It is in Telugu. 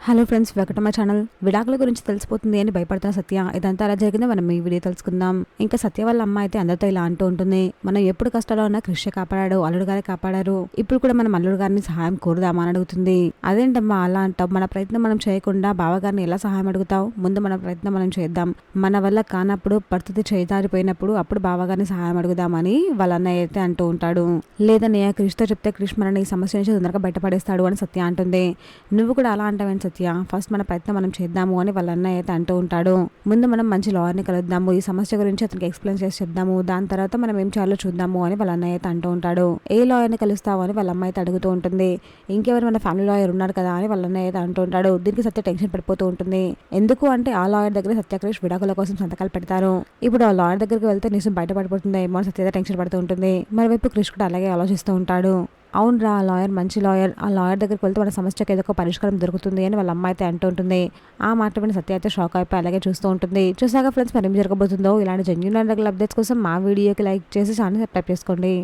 Hello friends, welcome to my channel. విడాకుల గురించి తెలిసిపోతుంది అని భయపడుతున్న సత్య ఇదంతా అలా జరిగిందో మనం ఈ వీడియో తెలుసుకుందాం. ఇంకా సత్య వాళ్ళ అమ్మ అయితే అందరితో ఇలా అంటూ ఉంటుంది, మనం ఎప్పుడు కష్టాల్లో ఉన్నా కృష్ణ కాపాడాడు, అల్లుడు గారే కాపాడారు, ఇప్పుడు కూడా మనం అల్లుడు గారిని సహాయం కోరుదామా అని అడుగుతుంది. అదేంటమ్మా అలా అంటావు, మన ప్రయత్నం మనం చేయకుండా బావగారిని ఎలా సహాయం అడుగుతావు? ముందు మన ప్రయత్నం మనం చేద్దాం, మన వల్ల కానప్పుడు పరిస్థితి చేదారిపోయినప్పుడు అప్పుడు బావగారిని సహాయం అడుగుదామని వాళ్ళ అన్నయ్య అయితే అంటూ ఉంటాడు. లేదన్నయ్య, కృష్ణతో చెప్తే కృష్ణ మనని ఈ సమస్య నుంచి తొందరగా బయటపడేస్తాడు అని సత్య అంటుంది. నువ్వు కూడా అలా అంటావేంటి సత్య, ఫస్ట్ మన ప్రయత్నం మనం చేద్దాము అని వాళ్ళ అన్నయ్య అయితే అంటూ ఉంటాడు. ముందు మనం మంచి లాయర్ని కలుద్దాము, ఈ సమస్య గురించి అతనికి ఎక్స్ప్లెయిన్ చేసి చెప్దాము, దాని తర్వాత మనం ఏం చేయాలో చూద్దాము అని వాళ్ళ అన్నయ్య అయితే అంటూ ఉంటాడు. ఏ లాయర్ని కలుస్తావు అని వాళ్ళ అమ్మాయి అయితే అడుగుతూ ఉంటుంది. ఇంకెవరు, మన ఫ్యామిలీ లాయర్ ఉన్నారు కదా అని వాళ్ళ అన్నయ్య అయితే అంటూ ఉంటాడు. దీనికి సత్య టెన్షన్ పడిపోతూ ఉంటుంది. ఎందుకు అంటే ఆ లాయర్ దగ్గర సత్యక్రిష్ విడాకుల కోసం సంతకాలు పెడతారు. ఇప్పుడు ఆ లాయర్ దగ్గరికి వెళ్తే నిజం బయటపడిపోతుంది ఏమో అని సత్య టెన్షన్ పడుతూ ఉంటుంది. మరోవైపు క్రిష్ కూడా అలాగే ఆలోచిస్తూ ఉంటాడు. అవునరా, ఆ లాయర్ మంచి లాయర్, ఆ లాయర్ దగ్గరికి వెళ్తే మన సమస్యకి ఏదో ఒక పరిష్కారం దొరుకుతుంది అని వాళ్ళ అమ్మాయి అయితే అంటూ ఉంటుంది. ఆ మాట విని సత్య అయితే షాక్ అయిపోయి అలాగే చూస్తూ ఉంటుంది. చూసాక ఫ్రెండ్స్, మరి ఏం జరగబోతుందో, ఇలాంటి జెన్యూన్ అప్డేట్స్ కోసం మా వీడియోకి లైక్ చేసి ఛానల్ సబ్స్క్రైబ్ చేసుకోండి.